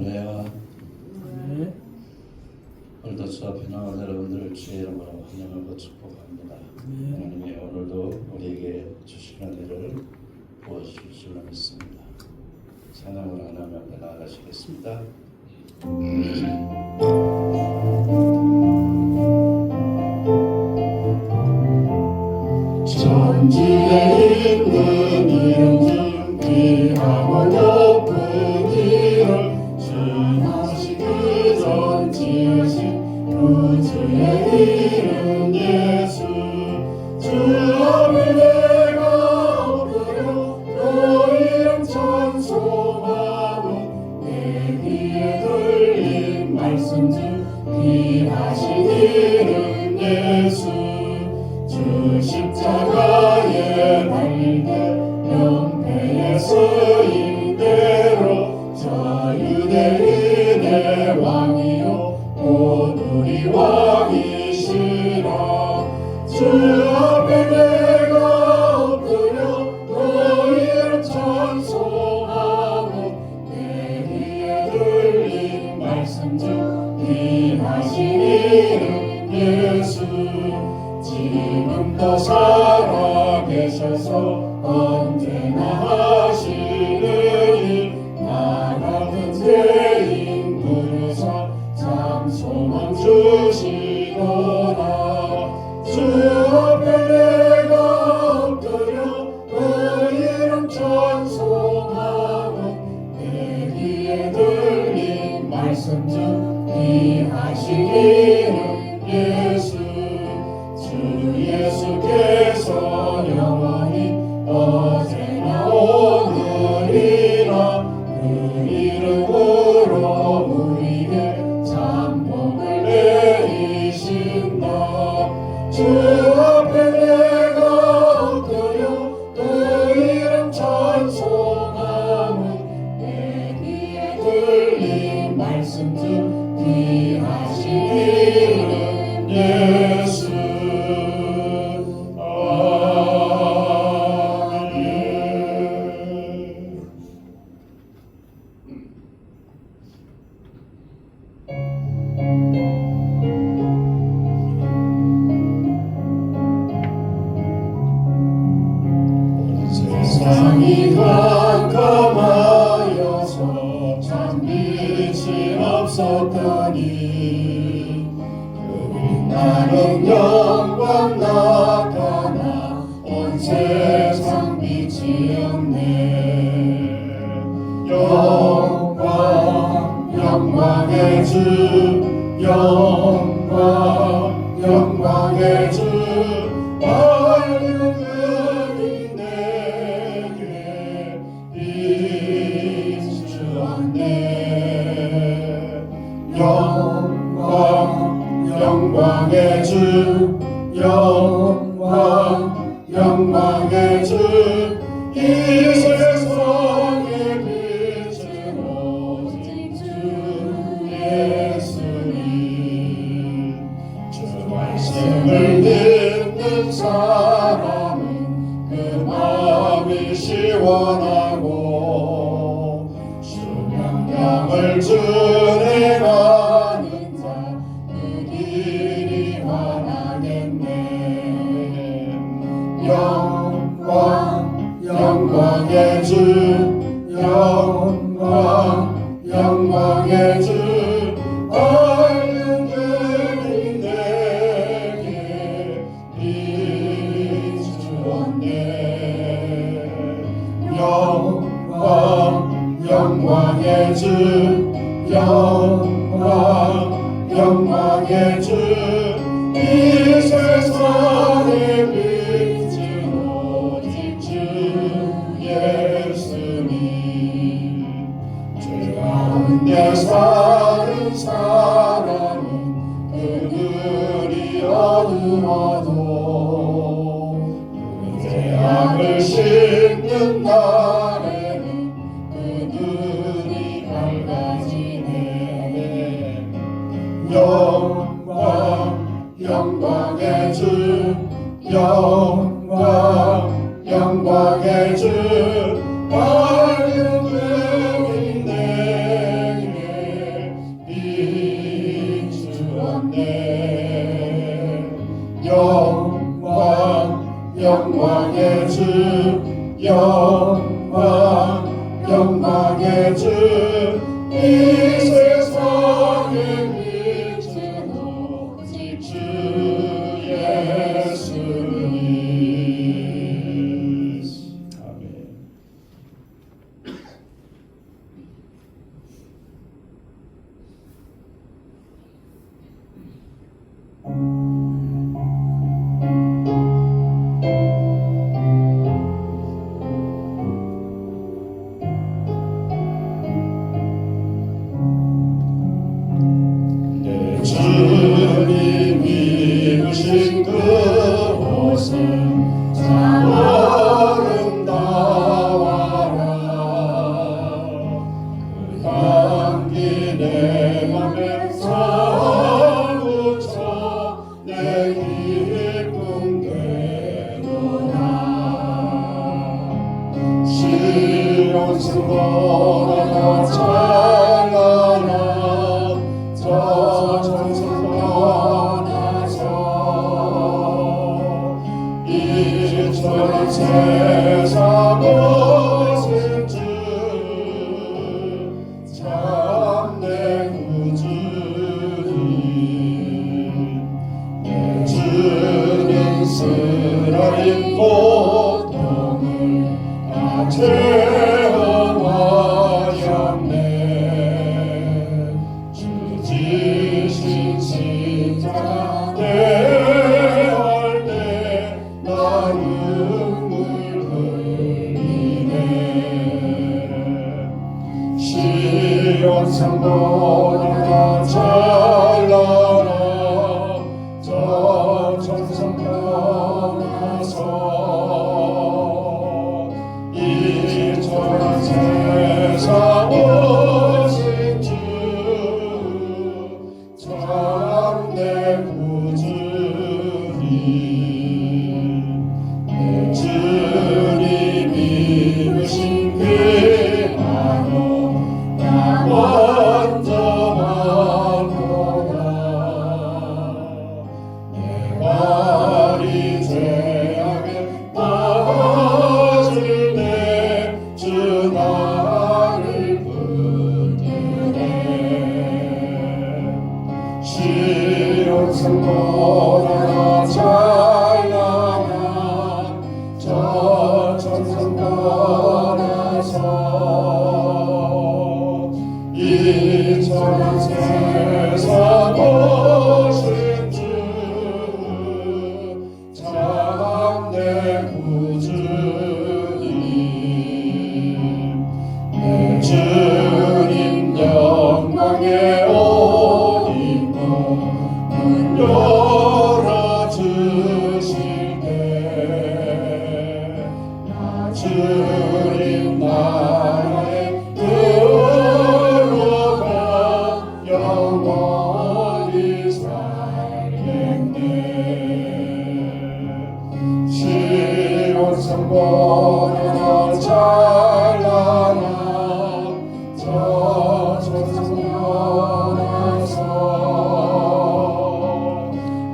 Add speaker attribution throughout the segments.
Speaker 1: 할렐루야. 오늘도 주 앞에 나온 여러분들을 주의 이름으로 환영하고 축복합니다. 하나님이 오늘도 우리에게 주시는 은혜를 보여주실 줄로 믿습니다. 찬양으로 하나님 앞에 나아가시겠습니다. 천지에 있는 이름 중 귀하고 높은 이름 지나시 그전 지으신 구주의 이름 예수 주 앞에 내가 엎드려 그 이름 찬송하고 내 귀에 들린 말씀 중 귀하신 이름 예수 주 십자가에 달릴 때 명패에 쓰인 대로 저 유대인의 왕이요 곧 우리 왕이시라 주 앞에 내가 엎드려 그 이름 찬송하고 내 귀에 들린 말씀 중 귀하신 이름 예수 지금도 살아계셔서 언제나 하시는 일 나 같은 죄인 부르사 참 소망 주시노라 주 앞에 내가 엎드려 그 이름 찬송하고 내 귀에 들린 말씀 중 귀하신 이름 예수 예수께서 영원히 어제나 오늘이나 그 이름으로 우리에게 참복을 내리신다 주 앞에 내가 엎드려 그 이름 찬송하고 내 귀에 들린 말씀 중 귀하신 이름 예수 세상이 깜깜하여서 참 빛이 없었더니 그 빛나는 영광 나타나 온 세상 빛이 없네 영광의 주 영광의 주 영광의 주 영광의 주 이 세상의 빛은 오직 주 예수님 주 말씀을 듣는 사람은 그 마음이 시원하고 주 명령을 준행하는 영광의 주 영광의 주 얼른들이 내게 비추었네 영광의 주 영광의 주 이 세상의 빛은 오직 주 예수님 죄 가운데 사는 사람은 그들이 어두워도 죄악을 씻는 날에는 그들이 밝아지네 영광의 주 영광의 주 얼른 내게 내 맘에 사무쳐 내 기쁨 되도다. 시온성보다 찬란한 저 천성 떠나서 이처럼 세상 오신 주 참내 구주님. 내 주님 쓰라린 고통을 다 채워하셨네. 주 지신 십자가 대할 때 나 눈물 흘리네. 시온성보다 찬란한 저 천성 떠나서 이처럼 세상 오신 주 참내 구주님. 내 주님 이루신 귀하로 나 먼저 받고라. 내 발이 죄악에 빠질 때 주 나를 붙드네. 시온성보다 찬란한 저 천성 떠나서 이처럼 세상 오신 주 참내 구주님. 내 주님 영광의 옷 입고 문 열어주실 때 나 주님 나라에 들어가 영원히 살겠네. 시온성보다 찬란한 저 천성 떠나서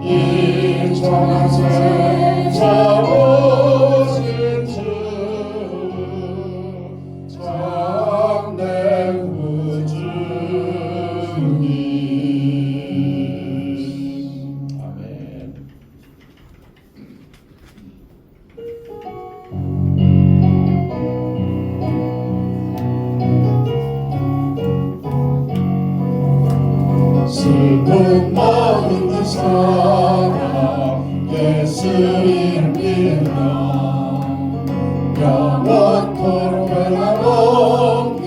Speaker 1: 이처럼 세상 오신 주 참내 구주님. 아멘. 슬픈 마음 있는 사람 예수 이름 믿으면 영원토록 변함없는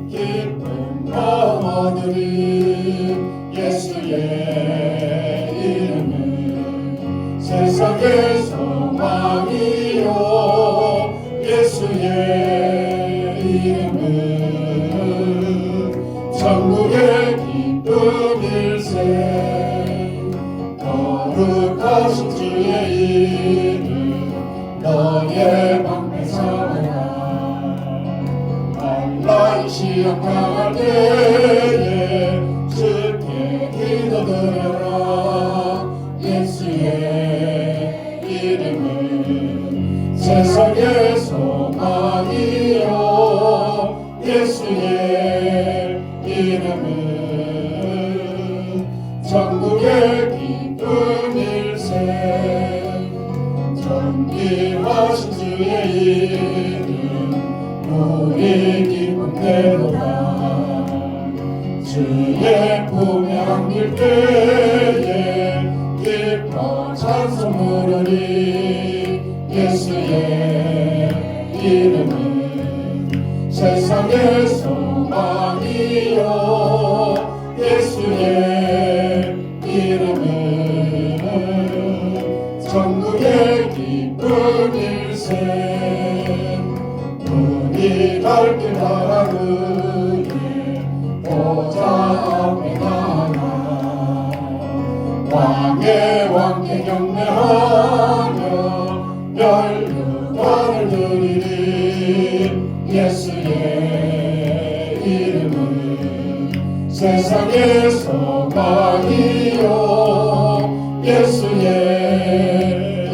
Speaker 1: 기쁜 마음 얻으리. 예수의 이름은 세상의 소망이요. 예수의 이름은 천국의 기쁨 일세. 거룩하신 주의 이름 너의 방패 삼아라. 날라이 시험 당할 때에 주께 기도드려라. 예수의 이름은 세상의 소망이요. 예수의 이름은 천국의 기쁨 일세. 존귀하신 주의 이름 우리 기쁨 되도다. 주의 품에 안길 때에 기뻐 찬송 부르리. 예수의 이름은 세상의 소망이요. 예수의 이름은 천국의 기쁨 일세. 우리 갈 길 바라으니 보자 세상의 소망이요 예수의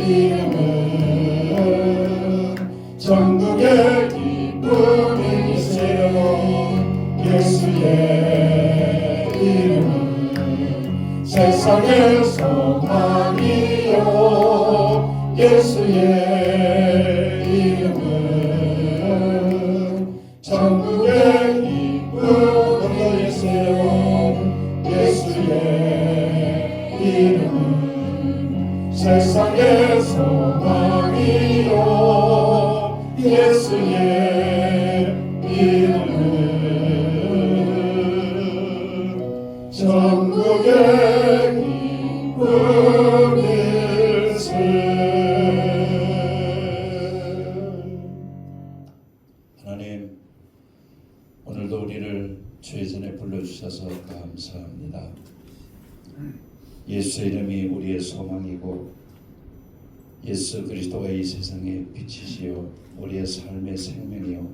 Speaker 1: 이름은 전국의 기쁨이세요. 예수의 이름은 세상의 소망이요 예수의 이름은 전국의 기쁨이세요. 예수의 이름은 세상의 소망이요 예수의 이름은 전국의 기쁨일세. 하나님, 오늘도 우리를 주의 전에 불러주셔서 감사합니다. 예수의 이름이 우리의 소망이고 예수 그리스도가 이 세상의 빛이시요 우리의 삶의 생명이요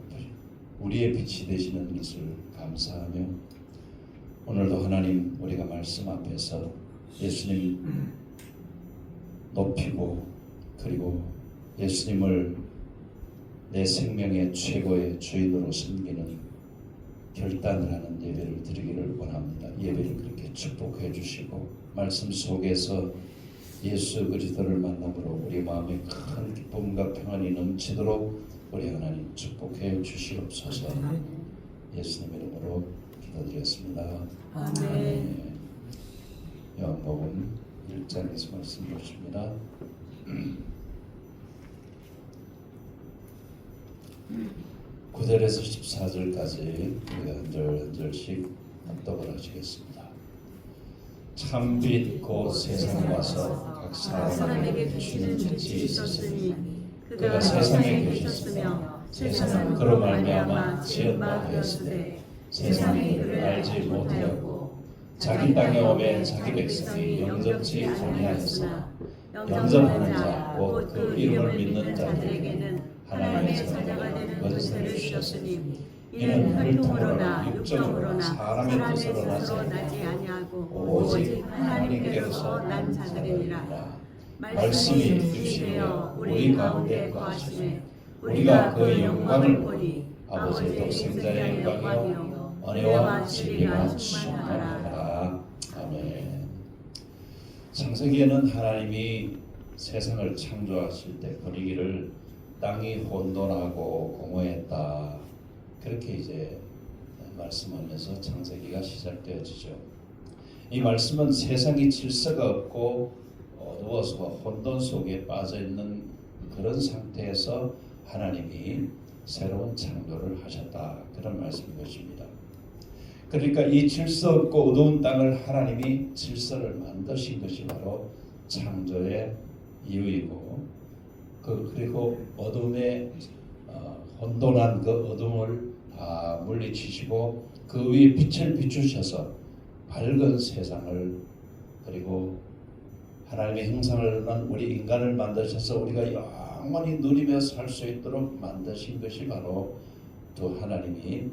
Speaker 1: 우리의 빛이 되시는 것을 감사하며 오늘도 하나님 우리가 말씀 앞에서 예수님 높이고 그리고 예수님을 내 생명의 최고의 주인으로 섬기는 결단을 하는 예배를 드리기를 원합니다. 예배를 그렇게 축복해 주시고 말씀 속에서 예수 그리스도를 만남으로 우리 마음에 큰 기쁨과 평안이 넘치도록 우리 하나님 축복해 주시옵소서. 예수님 이름으로 기도드렸습니다. 아멘. 요한복음 1장에서 말씀 보십니다. (9절에서 14절까지) 우리가 한 절씩 합독을 하시겠습니다. 참빛 곧 세상 와서 각 사람에게 비추는 빛이 있었으니 그가 세상에 계셨으며 세상은 그로 말미암아 지은 바 되었으되 세상이 그를 알지 못하였고 자기 땅에 오매 자기 백성이 영접치 아니하였으나 영접하는 자 곧 그 이름을 믿는 자들에게는 하나님의 자녀가 되는 권세를 주셨으니 이는 혈통으로나 육정으로나 사람의 뜻으로 나지 아니하고 오직 하나님께서 난 자들이니라. 말씀이 육신이 되어 우리 가운데 거하시매 우리가 그의 영광을 보니 아버지의 독생자의 영광이요 은혜와 진리가 충만하라. 아멘. 창세기에는 하나님이 세상을 창조하실 때 분위기를 땅이 혼돈하고 공허했다 그렇게 이제 말씀하면서 창세기가 시작되어지죠. 이 말씀은 세상이 질서가 없고 어두워서 혼돈 속에 빠져 있는 그런 상태에서 하나님이 새로운 창조를 하셨다 그런 말씀인 것입니다. 그러니까 이 질서 없고 어두운 땅을 하나님이 질서를 만드신 것이 바로 창조의 이유이고 그리고 어둠의 혼돈한 그 어둠을 다 물리치시고 그 위에 빛을 비추셔서 밝은 세상을 그리고 하나님의 형상을 난 우리 인간을 만드셔서 우리가 영원히 누리며 살 수 있도록 만드신 것이 바로 또 하나님이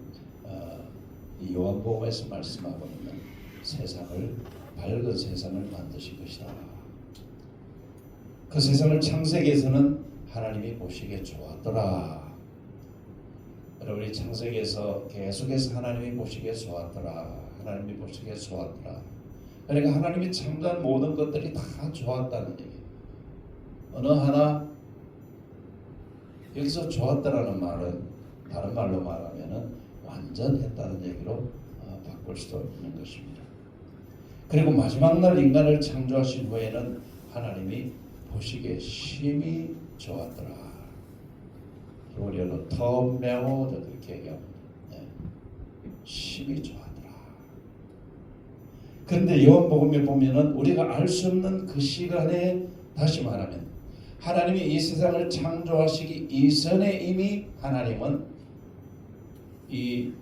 Speaker 1: 이 요한복음에서 말씀하고 있는 세상을 밝은 세상을 만드신 것이다. 그 세상을 창세기에서는 하나님이 보시기에 좋았더라. 우리 창세기에서 계속해서 하나님이 보시기에 좋았더라. 하나님이 보시기에 좋았더라. 그러니까 하나님이 창조한 모든 것들이 다 좋았다는 얘기예요. 어느 하나 여기서 좋았다라는 말은 다른 말로 말하면은 완전했다는 얘기로 바꿀 수도 있는 것입니다. 그리고 마지막 날 인간을 창조하신 후에는 하나님이 보시기에 심히 좋았더라. 히브리어로 터메오드 그렇게 얘기합니다. 심히 좋았더라. 그런데 요한복음에 보면은 우리가 알 수 없는 그 시간에 다시 말하면 하나님이 이 세상을 창조하시기 이전에 이미 하나님은 이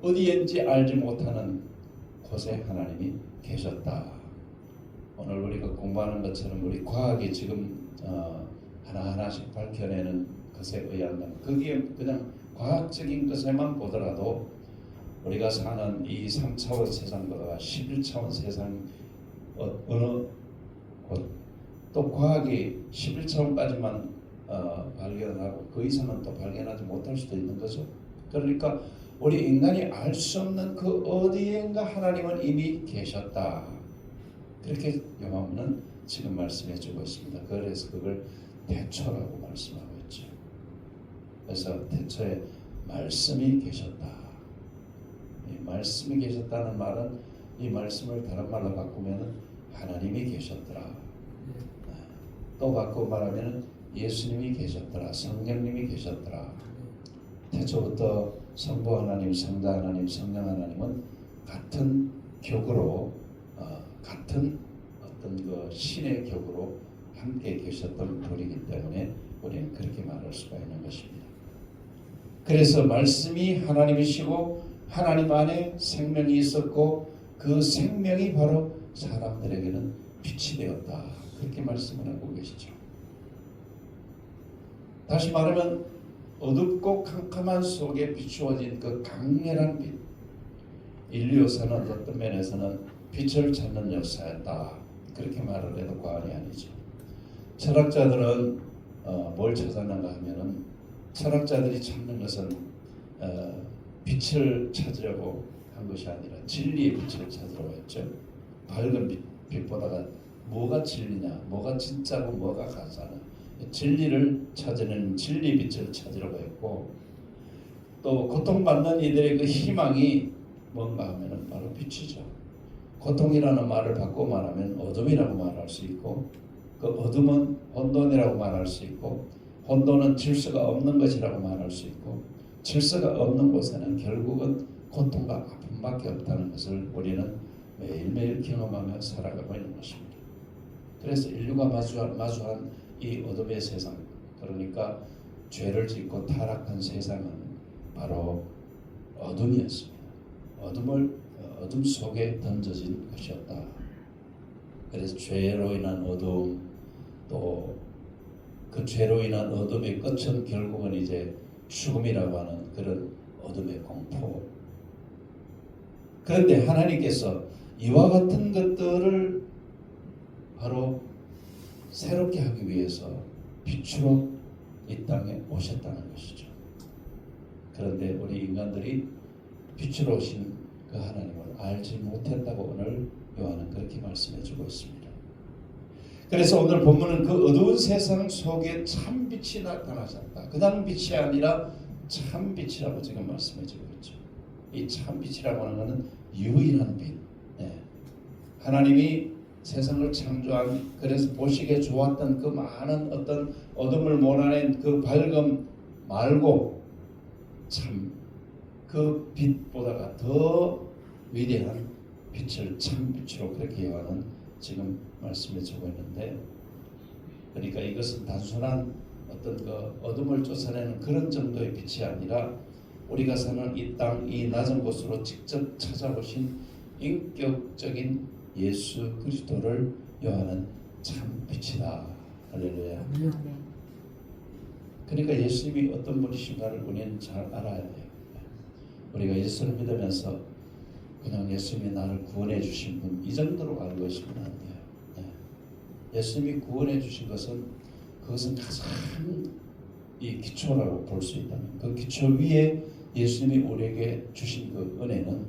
Speaker 1: 어디엔지 알지 못하는 곳에 하나님이 계셨다. 오늘 우리가 공부하는 것처럼 우리 과학이 지금 하나하나씩 밝혀내는 것에 의한다면 거기에 그냥 과학적인 것에만 보더라도 우리가 사는 이 3차원 세상보다 11차원 세상 어느 곳, 또 과학이 11차원까지만 발견하고 그 이상은 또 발견하지 못할 수도 있는 거죠. 그러니까 우리 인간이 알 수 없는 그 어디엔가 하나님은 이미 계셨다. 그렇게 요한은 지금 말씀해 주고 있습니다. 그래서 그걸 태초라고 말씀하고 있죠. 그래서 태초에 말씀이 계셨다. 이 말씀이 계셨다는 말은 이 말씀을 다른 말로 바꾸면 하나님이 계셨더라. 또 바꾸고 말하면 예수님이 계셨더라. 성령님이 계셨더라. 태초부터 성부 하나님, 성자 하나님, 성령 하나님은 같은 격으로 같은 어떤 그 신의 격으로 함께 계셨던 분이기 때문에 우리는 그렇게 말할 수가 있는 것입니다. 그래서 말씀이 하나님이시고 하나님 안에 생명이 있었고 그 생명이 바로 사람들에게는 빛이 되었다. 그렇게 말씀을 하고 계시죠. 다시 말하면 어둡고 캄캄한 속에 비추어진 그 강렬한 빛, 인류사는 어떤 면에서는 빛을 찾는 역사였다. 그렇게 말을 해도 과언이 아니죠. 철학자들은 뭘 찾았는가 하면은 철학자들이 찾는 것은 빛을 찾으려고 한 것이 아니라 진리의 빛을 찾으려고 했죠. 밝은 빛보다가 뭐가 진리냐, 뭐가 진짜고 뭐가 가짜냐, 진리를 찾으는 진리 빛을 찾으려고 했고, 또 고통받는 이들의 그 희망이 뭔가 하면은 바로 빛이죠. 고통이라는 말을 바꿔 말하면 어둠이라고 말할 수 있고, 그 어둠은 혼돈이라고 말할 수 있고, 혼돈은 질서가 없는 것이라고 말할 수 있고, 질서가 없는 곳에는 결국은 고통과 아픔밖에 없다는 것을 우리는 매일매일 경험하며 살아가고 있는 것입니다. 그래서 인류가 마주한 이 어둠의 세상, 그러니까 죄를 짓고 타락한 세상은 바로 어둠이었습니다. 어둠 속에 던져진 것이었다. 그래서 죄로 인한 어둠, 또 그 죄로 인한 어둠의 끝은 결국은 이제 죽음이라고 하는 그런 어둠의 공포. 그런데 하나님께서 이와 같은 것들을 바로 새롭게 하기 위해서 빛으로 이 땅에 오셨다는 것이죠. 그런데 우리 인간들이 빛으로 오신 그 하나님을 알지 못했다고 오늘 요한은 그렇게 말씀해 주고 있습니다. 그래서 오늘 본문은 그 어두운 세상 속에 참 빛이 나타나셨다. 그냥 빛이 아니라 참 빛이라고 지금 말씀해 주고 있죠. 이 참 빛이라고 하는 것은 유일한 빛. 하나님이 세상을 창조한, 그래서 보시기에 좋았던 그 많은 어떤 어둠을 몰아낸 그 밝음 말고 참 그 빛보다가 더 위대한 빛을 참 빛으로 그렇게 요한은 지금 말씀해 주고 있는데, 그러니까 이것은 단순한 어떤 그 어둠을 쫓아내는 그런 정도의 빛이 아니라 우리가 사는 이 땅, 이 낮은 곳으로 직접 찾아오신 인격적인 예수 그리스도를 요한은 참 빛이다. 할렐루야. 그러니까 예수님이 어떤 분이신가를 우리는 잘 알아야 돼요. 우리가 예수를 믿으면서 그냥 예수님이 나를 구원해 주신 분, 이 정도로 알고 있으면 안 돼요. 예수님이 구원해 주신 것은 그것은 가장 이 기초라고 볼 수 있다면, 그 기초 위에 예수님이 우리에게 주신 그 은혜는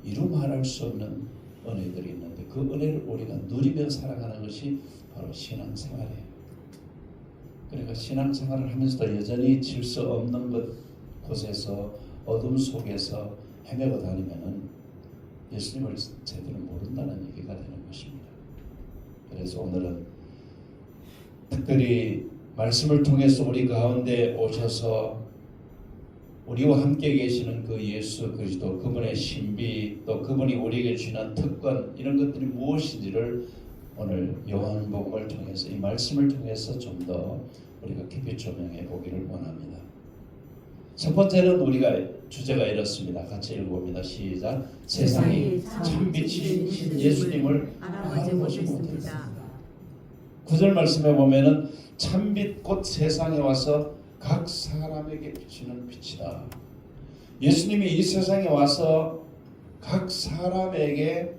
Speaker 1: 이루 말할 수 없는 은혜들이 있는데, 그 은혜를 우리가 누리며 살아가는 것이 바로 신앙생활이에요. 그러니까 신앙생활을 하면서도 여전히 질서 없는 곳에서 어둠 속에서 헤매고 다니면은 예수님을 제대로 모른다는 얘기가 되는 것입니다. 그래서 오늘은 특별히 말씀을 통해서 우리 가운데 오셔서 우리와 함께 계시는 그 예수 그리스도, 그분의 신비, 또 그분이 우리에게 주는 특권, 이런 것들이 무엇인지를 오늘 요한복음을 통해서, 이 말씀을 통해서 좀 더 우리가 깊이 조명해 보기를 원합니다. 첫 번째는 우리가 주제가 이렇습니다. 같이 읽어봅니다. 시작. 세상이 참빛이신 예수님을 알아보지 못했습니다. 9절 말씀에 보면은 참빛 곧 세상에 와서 각 사람에게 비치는 빛이다. 예수님이 이 세상에 와서 각 사람에게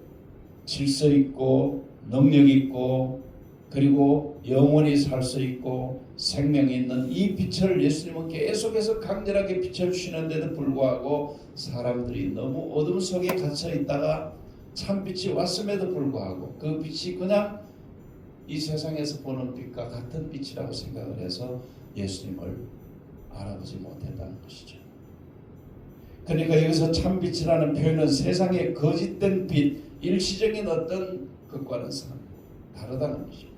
Speaker 1: 질서 있고 능력 있고 그리고 영원히 살 수 있고 생명이 있는 이 빛을 예수님은 계속해서 강렬하게 비춰주시는데도 불구하고 사람들이 너무 어둠 속에 갇혀 있다가 참빛이 왔음에도 불구하고 그 빛이 그냥 이 세상에서 보는 빛과 같은 빛이라고 생각을 해서 예수님을 알아보지 못했다는 것이죠. 그러니까 여기서 참빛이라는 표현은 세상의 거짓된 빛, 일시적인 어떤 것과는 다르다는 것입니다.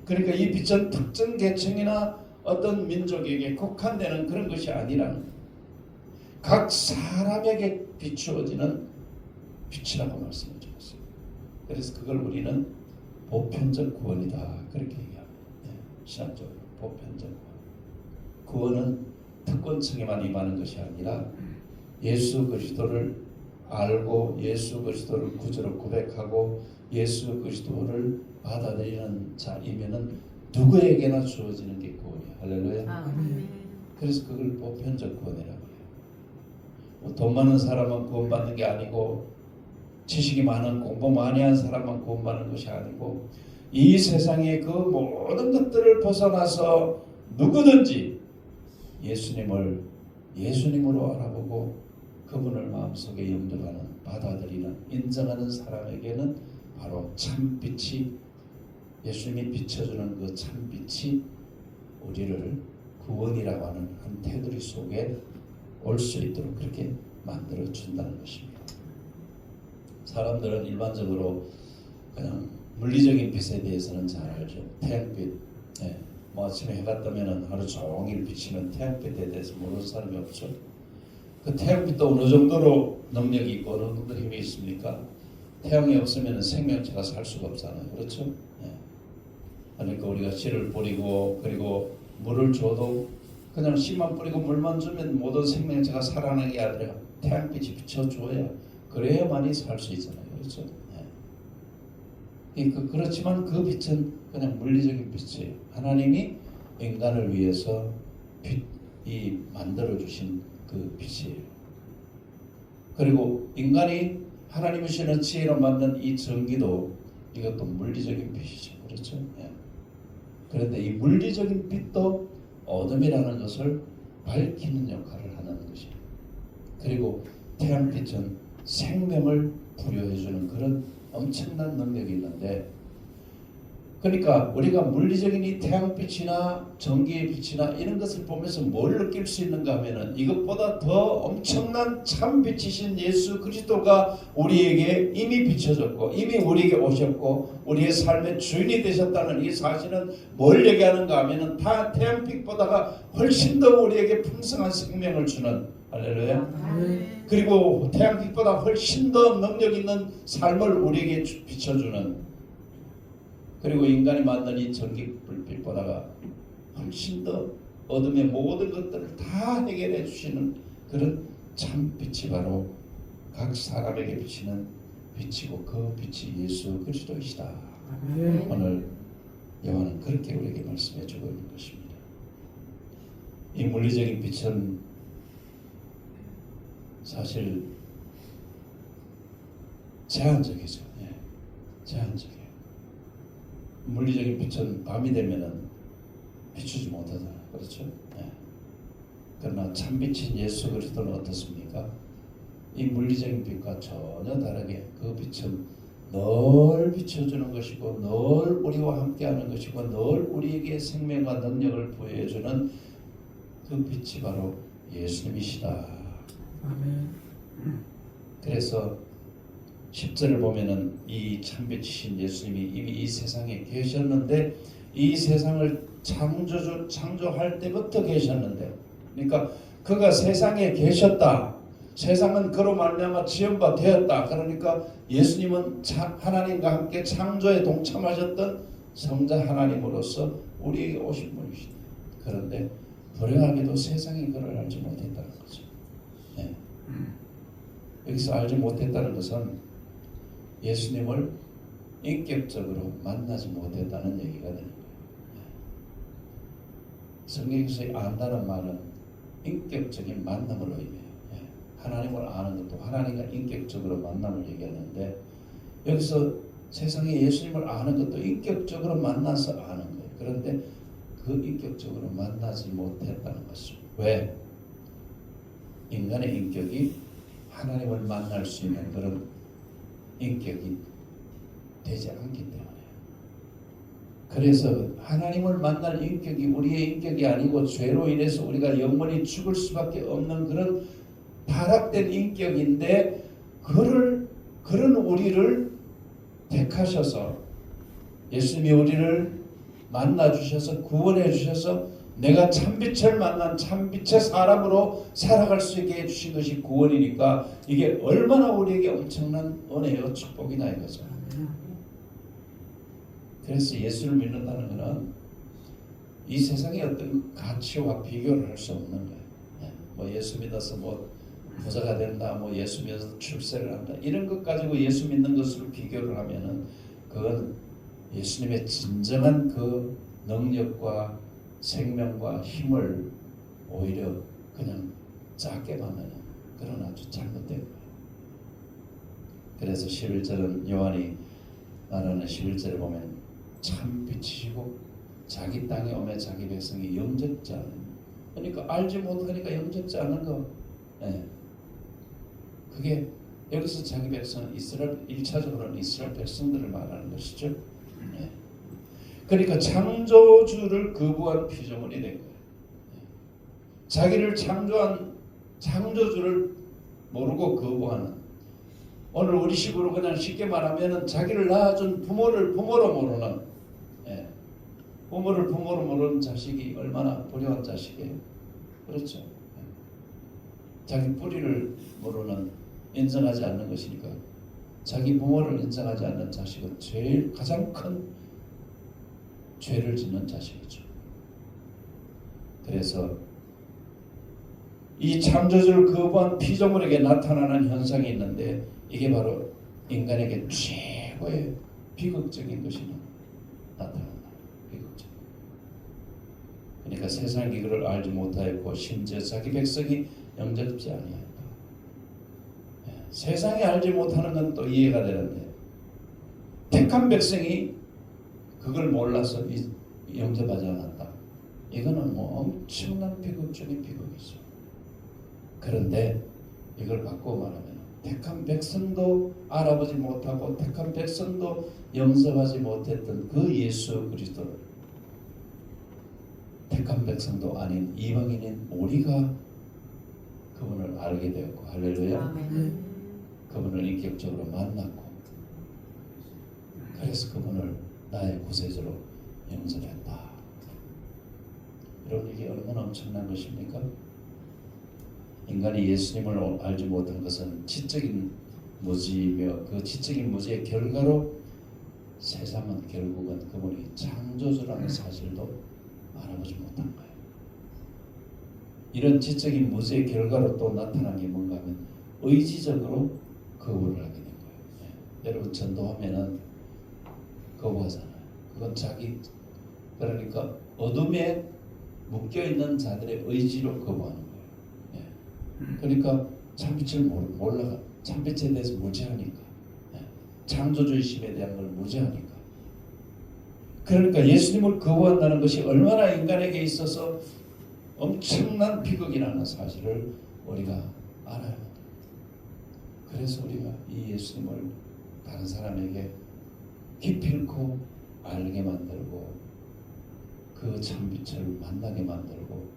Speaker 1: 그러니까 이 빛은 특정 계층이나 어떤 민족에게 국한되는 그런 것이 아니라는 거예요. 각 사람에게 비추어지는 빛이라고 말씀을 드렸어요. 그래서 그걸 우리는 보편적 구원이다 그렇게 얘기합니다. 신학적으로 보편적 구원. 구원은 특권층에만 임하는 것이 아니라 예수 그리스도를 알고 예수 그리스도를 구주로 고백하고 예수 그리스도를 받아들이는 자이면은 누구에게나 주어지는 게 구원이야. 할렐루야. 그래서 그걸 보편적 구원이라고 해요. 돈 많은 사람은 구원받는 게 아니고 지식이 많은 공부 많이 한 사람만 구원받는 것이 아니고 이 세상의 그 모든 것들을 벗어나서 누구든지 예수님을 예수님으로 알아보고 그분을 마음속에 영접하는 받아들이는 인정하는 사람에게는 바로 참빛이 예수님이 비춰주는 그 참빛이 우리를 구원이라고 하는 한 테두리 속에 올 수 있도록 그렇게 만들어 준다는 것입니다. 사람들은 일반적으로 그냥 물리적인 빛에 대해서는 잘 알죠. 태양빛, 뭐 아침에 해가 뜨면은 하루 종일 비치는 태양빛에 대해서 모르는 사람이 없죠. 그 태양빛도 어느 정도로 능력이 있고 어느 정도 힘이 있습니까? 태양이 없으면 생명체가 살 수가 없잖아요. 그렇죠? 그러니까 우리가 씨를 뿌리고 그리고 물을 줘도 그냥 씨만 뿌리고 물만 주면 모든 생명체가 살아나는 게 아니라 태양빛이 비춰줘야 그래야만이 살 수 있잖아요. 그렇죠? 그렇지만 그 빛은 그냥 물리적인 빛이에요. 하나님이 인간을 위해서 빛이 만들어주신 그 빛이에요. 그리고 인간이 하나님이 주시는 지혜로 만든 이 전기도 이것도 물리적인 빛이죠. 그렇죠? 그런데 이 물리적인 빛도 어둠이라는 것을 밝히는 역할을 하는 것입니다. 그리고 태양빛은 생명을 부여해주는 그런 엄청난 능력이 있는데 그러니까 우리가 물리적인 이 태양빛이나 전기의 빛이나 이런 것을 보면서 뭘 느낄 수 있는가 하면은 이것보다 더 엄청난 참빛이신 예수 그리스도가 우리에게 이미 비춰졌고 이미 우리에게 오셨고 우리의 삶의 주인이 되셨다는 이 사실은 뭘 얘기하는가 하면은 태양빛보다가 훨씬 더 우리에게 풍성한 생명을 주는 할렐루야. 그리고 태양빛보다 훨씬 더 능력 있는 삶을 우리에게 비춰주는 그리고 인간이 만든 이 전기불빛보다가 훨씬 더 어둠의 모든 것들을 다 해결해 주시는 그런 참빛이 바로 각 사람에게 비치는 빛이고 그 빛이 예수 그리스도이시다. 오늘 요한은 그렇게 우리에게 말씀해 주고 있는 것입니다. 이 물리적인 빛은 사실 제한적이죠. 제한적이에요. 물리적인 빛은 밤이 되면은 비추지 못하잖아요. 그렇죠? 그러나 참빛인 예수 그리스도는 어떻습니까? 이 물리적인 빛과 전혀 다르게 그 빛은 늘 비춰주는 것이고 늘 우리와 함께하는 것이고 늘 우리에게 생명과 능력을 부여해주는 그 빛이 바로 예수님이시다. 아멘. 그래서 10절을 보면은 이 참빛이신 예수님이 이미 이 세상에 계셨는데 이 세상을 창조할 때부터 계셨는데 그러니까 그가 세상에 계셨다. 세상은 그로 말미암아 지은 바 되었다. 그러니까 예수님은 하나님과 함께 창조에 동참하셨던 성자 하나님으로서 우리에게 오신 분이시다. 그런데 불행하게도 세상이 그를 알지 못했다는 거죠. 여기서 알지 못했다는 것은 예수님을 인격적으로 만나지 못했다는 얘기가 되는 거예요. 성경에서 안다는 말은 인격적인 만남을 의미해요. 예. 하나님을 아는 것도 하나님과 인격적으로 만남을 얘기하는데 여기서 세상에 예수님을 아는 것도 인격적으로 만나서 아는 거예요. 그런데 그 인격적으로 만나지 못했다는 것이죠. 왜? 인간의 인격이 하나님을 만날 수 있는 그런 인격이 되지 않기 때문에 그래서 하나님을 만날 인격이 우리의 인격이 아니고 죄로 인해서 우리가 영원히 죽을 수밖에 없는 그런 타락된 인격인데 그런 우리를 택하셔서 예수님이 우리를 만나 주셔서 구원해 주셔서 내가 참빛을 만난 참빛의 사람으로 살아갈 수 있게 해주신 것이 구원이니까 이게 얼마나 우리에게 엄청난 은혜요 축복이나 이거죠. 그래서 예수를 믿는다는 것은 이 세상의 어떤 가치와 비교를 할 수 없는 거예요. 뭐 예수 믿어서 뭐 부자가 된다, 뭐 예수 믿어서 출세를 한다 이런 것 가지고 예수 믿는 것으로 비교를 하면은 그건 예수님의 진정한 그 능력과 생명과 힘을 오히려 그냥 작게 만드는 그런 아주 잘못된 거예요. 그래서 11절은 요한이 말하는 11절에 보면 참 빛이시고 자기 땅에 오매 자기 백성이 영접지 않은 그러니까 알지 못하니까 영접지 않은 거. 예. 그게 여기서 자기 백성은 이스라엘 1차적으로는 이스라엘 백성들을 말하는 것이죠. 예. 그러니까 창조주를 거부한 피조물이 된 거예요. 자기를 창조한 창조주를 모르고 거부하는 오늘 우리식으로 그냥 쉽게 말하면 자기를 낳아준 부모를 부모로 모르는 부모를 부모로 모르는 자식이 얼마나 불효한 자식이에요. 그렇죠. 자기 뿌리를 모르는 인정하지 않는 것이니까 자기 부모를 인정하지 않는 자식은 제일 가장 큰 죄를 짓는 자식이죠. 그래서 이 창조주를 거부한 피조물에게 나타나는 현상이 있는데 이게 바로 인간에게 최고의 비극적인 것이 나타난다. 비극적. 그러니까 세상이 그를 알지 못하였고 심지어 자기 백성이 영접지 아니하였다. 세상이 알지 못하는 건 또 이해가 되는데 택한 백성이 그걸 몰라서 영접하지 않았다. 이거는 뭐 엄청난 비극 중의 비극이죠. 그런데 이걸 바꾸어 말하면 택한 백성도 알아보지 못하고 택한 백성도 영접하지 못했던 그 예수 그리스도를 택한 백성도 아닌 이방인인 우리가 그분을 알게 되었고 할렐루야. 그분을 인격적으로 만났고 그래서 그분을 나의 구세주로 영접했다. 여러분 이게 얼마나 엄청난 것입니까? 인간이 예수님을 알지 못한 것은 지적인 무지이며 그 지적인 무지의 결과로 세상은 결국은 그분이 창조주라는 사실도 알아보지 못한 거예요. 이런 지적인 무지의 결과로 또 나타난 게 뭔가 하면 의지적으로 거부를 하게 된 거예요. 여러분 전도하면은 거부하잖아요. 그건 자기 그러니까 어둠에 묶여있는 자들의 의지로 거부하는 거예요. 그러니까 참빛을 몰라가 참빛에 대해서 무지하니까 창조주의심에 대한 걸 무지하니까 그러니까 예수님을 거부한다는 것이 얼마나 인간에게 있어서 엄청난 비극이라는 사실을 우리가 알아야 합니다. 그래서 우리가 이 예수님을 다른 사람에게 기필코 알게 만들고 그 참빛을 만나게 만들고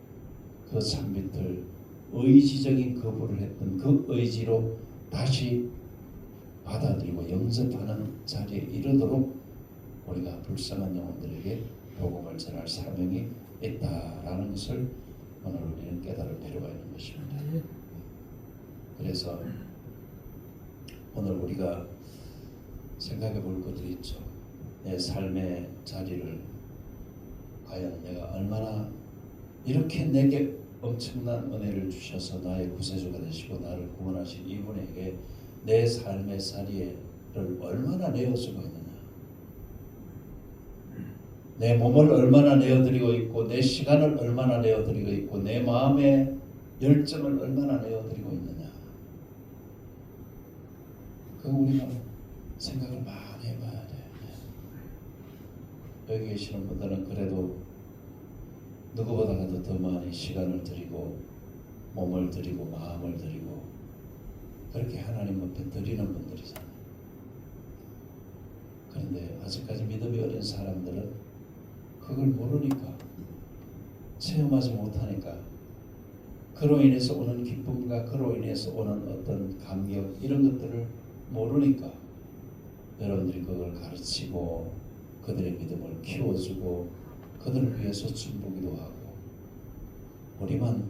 Speaker 1: 그 참빛을 의지적인 거부를 했던 그 의지로 다시 받아들이고 영접하는 자리에 이르도록 우리가 불쌍한 영혼들에게 복음을 전할 사명이 있다라는 것을 오늘 우리는 깨달을 필요가 있는 것입니다. 그래서 오늘 우리가 생각해 볼 것들이 있죠. 내 삶의 자리를 과연 내가 얼마나 이렇게 내게 엄청난 은혜를 주셔서 나의 구세주가 되시고 나를 구원하신 이분에게 내 삶의 자리를 얼마나 내어주고 있느냐, 내 몸을 얼마나 내어드리고 있고 내 시간을 얼마나 내어드리고 있고 내 마음의 열정을 얼마나 내어드리고 있느냐. 그거 우리가 생각을 많이 해봐야 돼. 여기 계시는 분들은 그래도 누구보다도 더 많이 시간을 드리고 몸을 드리고 마음을 드리고 그렇게 하나님 앞에 드리는 분들이잖아요. 그런데 아직까지 믿음이 어린 사람들은 그걸 모르니까, 체험하지 못하니까, 그로 인해서 오는 기쁨과 그로 인해서 오는 어떤 감격 이런 것들을 모르니까 여러분들이 그걸 가르치고 그들의 믿음을 키워주고 그들을 위해서 춤부기도 하고, 우리만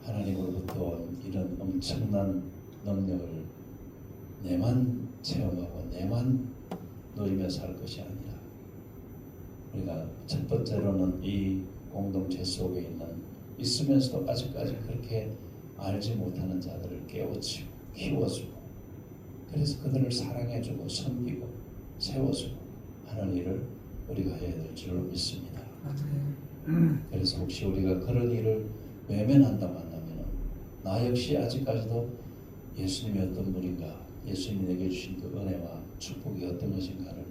Speaker 1: 하나님으로부터 온 이런 엄청난 능력을 내만 체험하고 내만 누리며 살 것이 아니라, 우리가 첫 번째로는 이 공동체 속에 있으면서도 아직까지 그렇게 알지 못하는 자들을 깨우치고 키워주고, 그래서 그들을 사랑해주고 섬기고 세워주고 하는 일을 우리가 해야 될 줄로 믿습니다. 그래서 혹시 우리가 그런 일을 외면한다고 한다면 나 역시 아직까지도 예수님이 어떤 분인가, 예수님이 내게 주신 그 은혜와 축복이 어떤 것인가를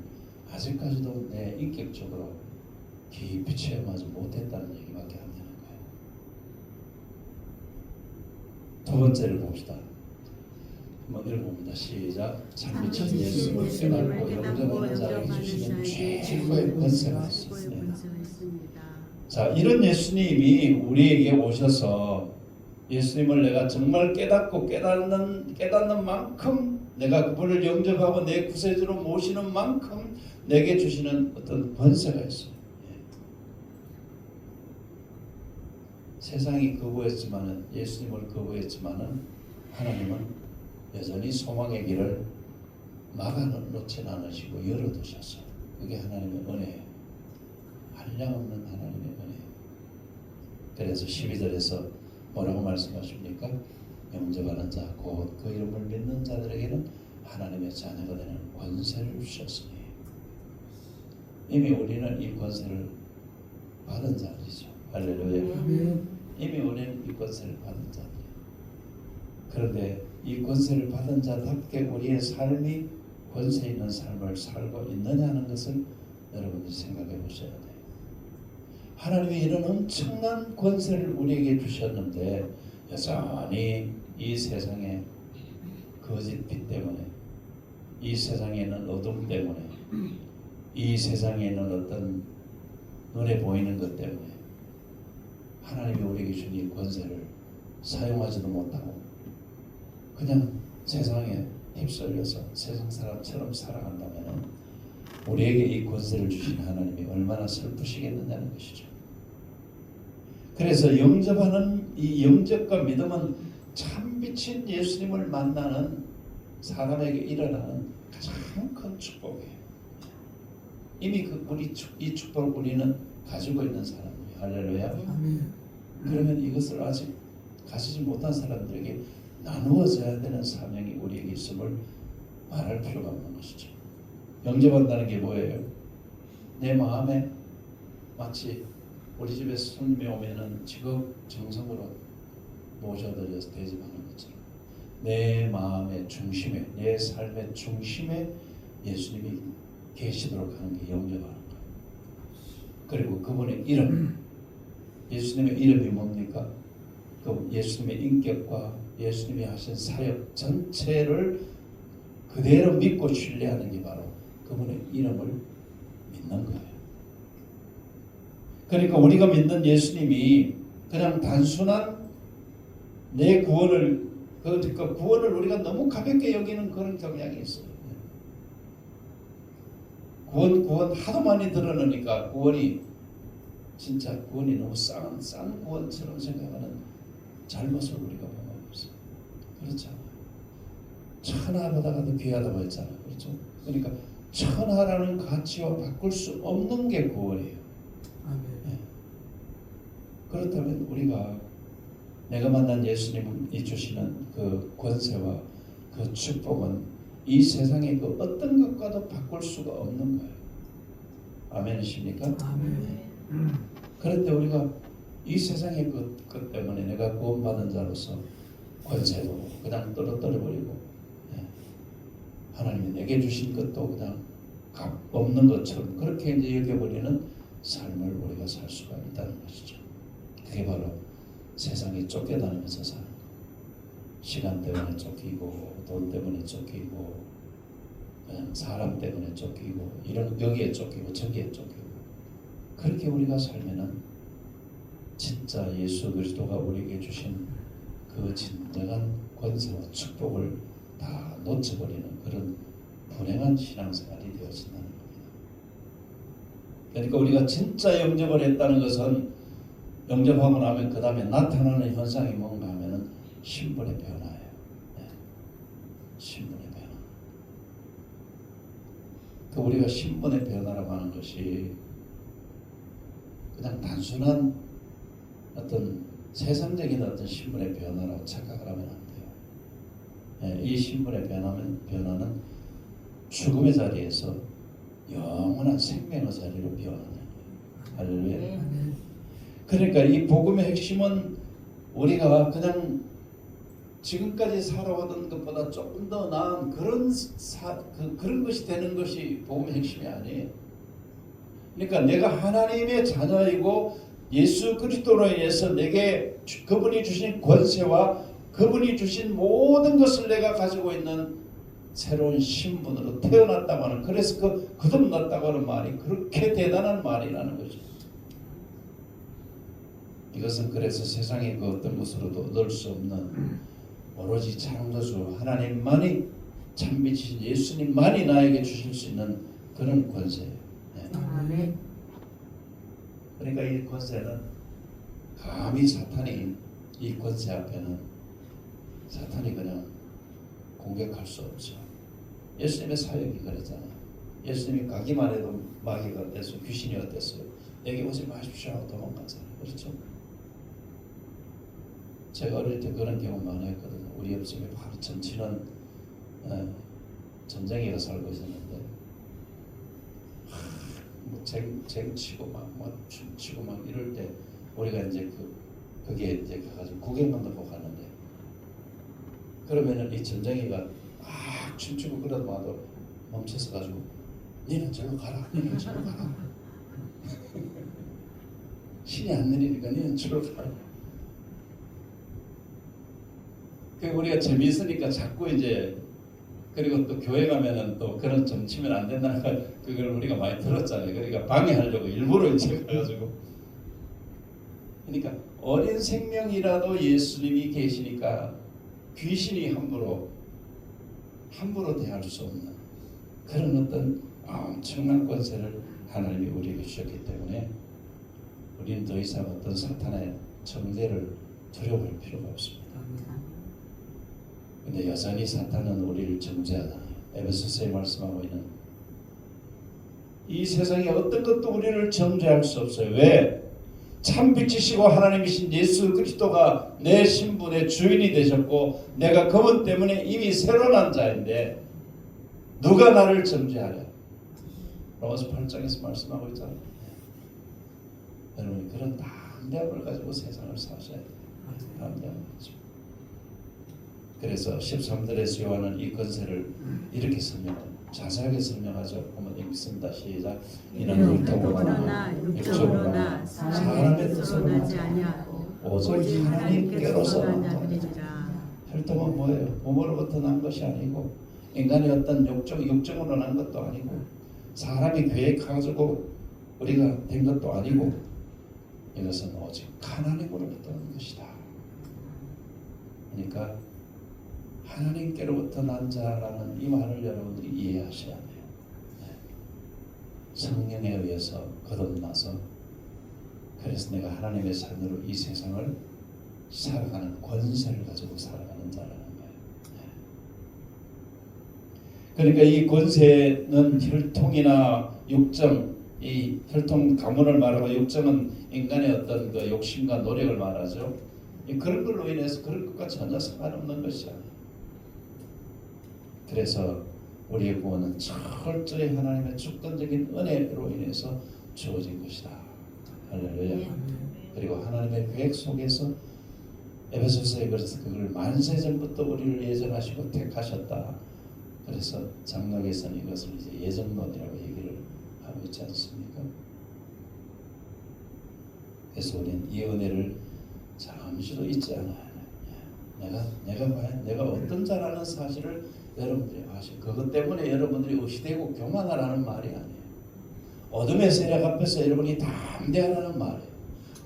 Speaker 1: 아직까지도 내 인격적으로 깊이 체험하지 못했다는 얘기밖에 안 되는 거예요. 두 번째를 봅시다. 한번 읽어봅니다. 시작. 참 미친 예수님을 깨닫고 영접하는 자에게 주시는 최고의 권세가 있습니다. 자, 이런 예수님이 우리에게 오셔서 예수님을 내가 정말 깨닫고 깨닫는 만큼, 내가 그분을 영접하고 내 구세주로 모시는 만큼 내게 주시는 어떤 권세가 있어요. 세상이 거부했지만은, 예수님을 거부했지만은 하나님은 여전히 소망의 길을 막아놓지는 않으시고 열어두셨어요. 그게 하나님의 은혜예요. 한량없는 하나님의 은혜예요. 그래서 12절에서 뭐라고 말씀하십니까? 영접하는 자, 곧 그 이름을 믿는 자들에게는 하나님의 자녀가 되는 권세를 주셨으니, 이미 우리는 이 권세를 받은 자들이죠. 할렐루야. 이미 우리는 이 권세를 받은 자들이에요. 그런데 이 권세를 받은 자답게 우리의 삶이 권세 있는 삶을 살고 있느냐 하는 것을 여러분들이 생각해 보셔야 돼요. 하나님이 이런 엄청난 권세를 우리에게 주셨는데 여전히 이 세상의 거짓빛 때문에, 이 세상에 있는 어둠 때문에, 이 세상에 있는 어떤 눈에 보이는 것 때문에 하나님이 우리에게 준 이 권세를 사용하지도 못하고 그냥 세상에 휩쓸려서 세상 사람처럼 살아간다면 우리에게 이 권세를 주신 하나님이 얼마나 슬프시겠느냐는 것이죠. 그래서 영접하는 이 영접과 믿음은 참 미친 예수님을 만나는 사람에게 일어나는 가장 큰 축복이에요. 이미 이 축복을 우리는 가지고 있는 사람들이에요. 할렐루야. 그러면 이것을 아직 가지지 못한 사람들에게 나누어져야 되는 사명이 우리에게 있음을 말할 필요가 없는 것이죠. 영접한다는 게 뭐예요? 내 마음에 마치 우리 집에 손님이 오면은 정성으로 모셔드려서 대접하는 것처럼 내 마음의 중심에, 내 삶의 중심에 예수님이 계시도록 하는 게 영접하는 거예요. 그리고 그분의 이름, 예수님의 이름이 뭡니까? 그 예수님의 인격과 예수님이 하신 사역 전체를 그대로 믿고 신뢰하는 게 바로 그분의 이름을 믿는 거예요. 그러니까 우리가 믿는 예수님이 그냥 단순한 내 구원을, 그 구원을 우리가 너무 가볍게 여기는 그런 경향이 있어요. 구원 하도 많이 들어놓으니까 구원이 너무 싼 구원처럼 생각하는 잘못을 우리가 보고 있어요. 그렇죠? 천하보다도 귀하다고 했잖아요. 그렇죠? 그러니까 천하라는 가치와 바꿀 수 없는 게 구원이에요. 네. 그렇다면 우리가 내가 만난 예수님이 주시는 그 권세와 그 축복은 이 세상의 그 어떤 것과도 바꿀 수가 없는 거예요. 아멘이십니까? 아멘. 그런데 우리가 이 세상의 것 때문에 내가 구원받은 자로서 권세도 그냥 떨어뜨려버리고, 예. 하나님이 내게 주신 것도 그냥 값 없는 것처럼 그렇게 이제 여겨버리는 삶을 우리가 살 수가 있다는 것이죠. 그게 바로 세상에 쫓겨다니면서 사는 것. 시간 때문에 쫓기고, 돈 때문에 쫓기고, 그냥 사람 때문에 쫓기고, 이런 여기에 쫓기고 저기에 쫓기고, 그렇게 우리가 살면은 진짜 예수 그리스도가 우리에게 주신 그 진정한 권세와 축복을 다 놓쳐버리는 그런 불행한 신앙생활이 되어진다는 겁니다. 그러니까 우리가 진짜 영접을 했다는 것은 영접하고 나면 그 다음에 나타나는 현상이 뭔가 하면은 신분의 변화예요. 네. 신분의 변화. 그 우리가 신분의 변화라고 하는 것이 그냥 단순한 어떤 세상적인 어떤 신분의 변화라고 착각을 하면 안 돼요. 네. 이 신분의 변화는 죽음의 자리에서 영원한 생명의 자리로 변하는 거예요. 할렐루야. 그러니까 이 복음의 핵심은 우리가 그냥 지금까지 살아오던 것보다 조금 더 나은 그런 것이 되는 것이 복음의 핵심이 아니에요. 그러니까 내가 하나님의 자녀이고 예수 그리스도로 인해서 내게 그분이 주신 권세와 그분이 주신 모든 것을 내가 가지고 있는 새로운 신분으로 태어났다고 하는, 그래서 거듭났다고 하는 말이 그렇게 대단한 말이라는 거죠. 이것은 그래서 세상의 그 어떤 것으로도 얻을 수 없는 오로지 창조주 하나님만이 참빛이신 예수님만이 나에게 주실 수 있는 그런 권세예요. 네.
Speaker 2: 아멘.
Speaker 1: 그러니까 이 권세는 감히 사탄이 이 권세 앞에는 사탄이 그냥 공격할 수 없죠. 예수님의 사역이 그랬잖아요. 예수님이 가기만 해도 마귀가 어땠어요? 귀신이 어땠어요? 내게 오지 마십시오 하고 도망갔잖아요. 그렇죠? 제가 어릴 때 그런 경험 많이 했거든요. 우리 옆집에 바로 전치는 전쟁이가 살고 있었는데 뭐 쟁치고 막 춤추고 막 이럴 때 우리가 이제 거기에 이제 가가지고 구경만 듣고 가는데, 그러면은 이 전쟁이가 막 춤추고 그러다가도 멈춰서 가지고 니는 저로 가라, 니는 저로 가라. 신이 안 내리니까 니는 저로 가라. 그 우리가 재미있으니까 자꾸 이제, 그리고 또 교회 가면은 또 그런 점 치면 안 된다는 걸 그걸 우리가 많이 들었잖아요. 그러니까 방해하려고 일부러 이제 가가지고. 그러니까 어린 생명이라도 예수님이 계시니까 귀신이 함부로 대할 수 없는 그런 어떤 엄청난 권세를 하나님이 우리에게 주셨기 때문에 우리는 더 이상 어떤 사탄의 정죄를 두려워할 필요가 없습니다. 근데 여전히 사탄은 우리를 정죄하다. 에베소서에 말씀하고 있는 이 세상에 어떤 것도 우리를 정죄할 수 없어요. 왜? 참빛이시고 하나님이신 예수 그리스도가 내 신분의 주인이 되셨고 내가 그분 때문에 이미 새로 난 자인데 누가 나를 정죄하랴? 로마서 8장에서 말씀하고 있잖아요. 여러분 그런 담대함을 가지고 세상을 사셔야 돼요. 담대함을 가지고. 그래서 13절에서 요한은 이 권세를 이렇게 자세하게 설명하죠. 한번 읽습니다. 시작. 이는 율동으로나 육적으로나 사람의 뜻으로 나지 아니하고 오직 하나님께로서 나타나니라. 혈통은 뭐예요? 부모로부터 난 것이 아니고 인간의 어떤 육정으로 난 것도 아니고 사람이 계획해가지고 우리가 된 것도 아니고 이것은 오직 하나님으로부터 난 것이다. 그러니까 하나님께로부터 난 자라는 이 말을 여러분들이 이해하셔야 돼요. 네. 성령에 의해서 거듭나서 그래서 내가 하나님의 자녀로 이 세상을 살아가는 권세를 가지고 살아가는 자라는 거예요. 네. 그러니까 이 권세는 혈통이나 육정, 이 혈통 가문을 말하고 육정은 인간의 어떤 그 욕심과 노력을 말하죠. 그런 걸로 인해서 그런 것과 전혀 상관없는 것이야. 그래서 우리의 구원은 철저히 하나님의 주권적인 은혜로 인해서 주어진 것이다. 할렐루야. 그리고 하나님의 계획 속에서 에베소서에 그래서 그걸 만세전부터 우리를 예정하시고 택하셨다. 그래서 장로에서는 이것을 이제 예정론이라고 얘기를 하고 있지 않습니까? 그래서 우리는 이 은혜를 잠시도 잊지 않아요. 내가 과연 내가 어떤 자라는 사실을 여러분들이 아시고 그것 때문에 여러분들이 의시되고 교만하라는 말이 아니에요. 어둠의 세력 앞에서 여러분이 담대하라는 말이에요.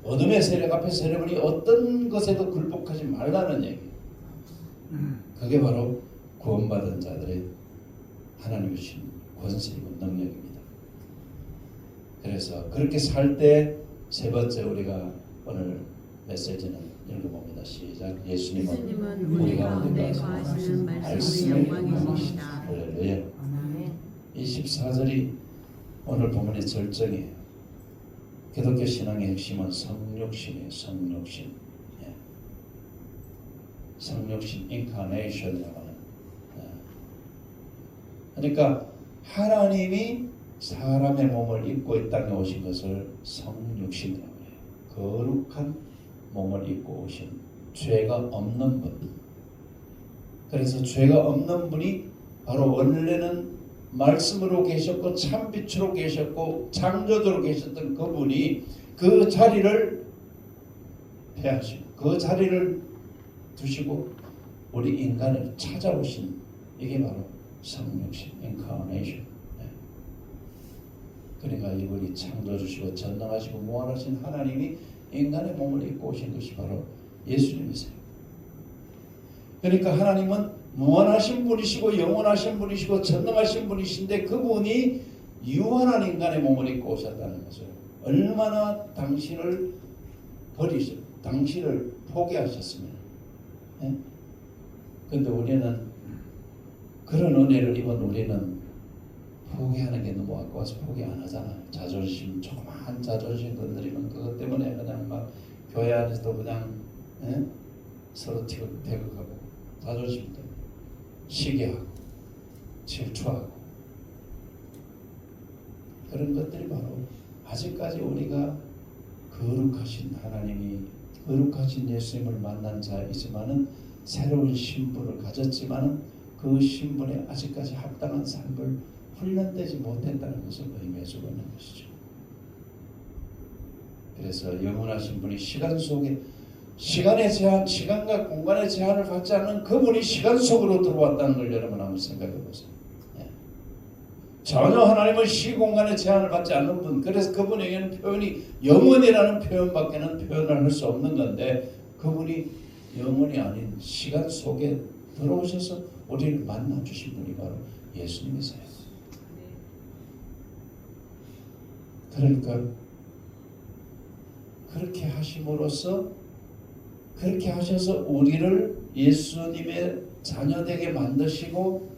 Speaker 1: 어둠의 세력 앞에서 여러분이 어떤 것에도 굴복하지 말라는 얘기예요. 그게 바로 구원받은 자들의 하나님이 주신 권세이고 능력입니다. 그래서 그렇게 살 때 세 번째 우리가 오늘 메시지는 읽어봅니다. 시작. 예수님은 우리 가운데 거하시는 말씀의 영광이십니다. 할렐루야. 이 14절이 오늘 본문의 절정이에요. 기독교 신앙의 핵심은 성육신이에요. 성육신. 예. 성육신 인카네이션이라고 하는. 예. 그러니까 하나님이 사람의 몸을 입고 이 땅에 오신 것을 성육신이라고 해요. 거룩한 몸을 입고 오신 죄가 없는 분. 그래서 죄가 없는 분이 바로 원래는 말씀으로 계셨고 참빛으로 계셨고 창조주로 계셨던 그분이 그 자리를 폐하시고 그 자리를 두시고 우리 인간을 찾아오신 이게 바로 성육신, 인카네이션. 그러니까 이분이 창조주시고 전능하시고 무한하신 하나님이 인간의 몸을 입고 오신 것이 바로 예수님이세요. 그러니까 하나님은 무한하신 분이시고 영원하신 분이시고 전능하신 분이신데 그분이 유한한 인간의 몸을 입고 오셨다는 것을 얼마나 당신을 당신을 포기하셨으면. 그런데 우리는 그런 은혜를 입은 우리는 포기하는 게 너무 아까워서 포기 안 하잖아요. 자존심, 조그마한 자존심 건드리면 그것 때문에 그냥 막 교회 안에서도 그냥 서로 태극하고 자존심 때문에 시기하고 질투하고 그런 것들이 바로 아직까지 우리가 거룩하신 하나님이 거룩하신 예수님을 만난 자이지만은 새로운 신분을 가졌지만은 그 신분에 아직까지 합당한 삶을 훈련되지 못했다는 것을 의미해주고 있는 것이죠. 그래서 영원하신 분이 시간 속에 시간의 제한, 시간과 공간의 제한을 받지 않는 그분이 시간 속으로 들어왔다는 걸 여러분 한번 생각해 보세요. 전혀 하나님은 시공간의 제한을 받지 않는 분. 그래서 그분에게는 표현이 영원이라는 표현밖에는 표현을 할 수 없는 건데 그분이 영원이 아닌 시간 속에 들어오셔서 우리를 만나 주신 분이 바로 예수님이세요. 그러니까 그렇게 하심으로써 그렇게 하셔서 우리를 예수님의 자녀되게 만드시고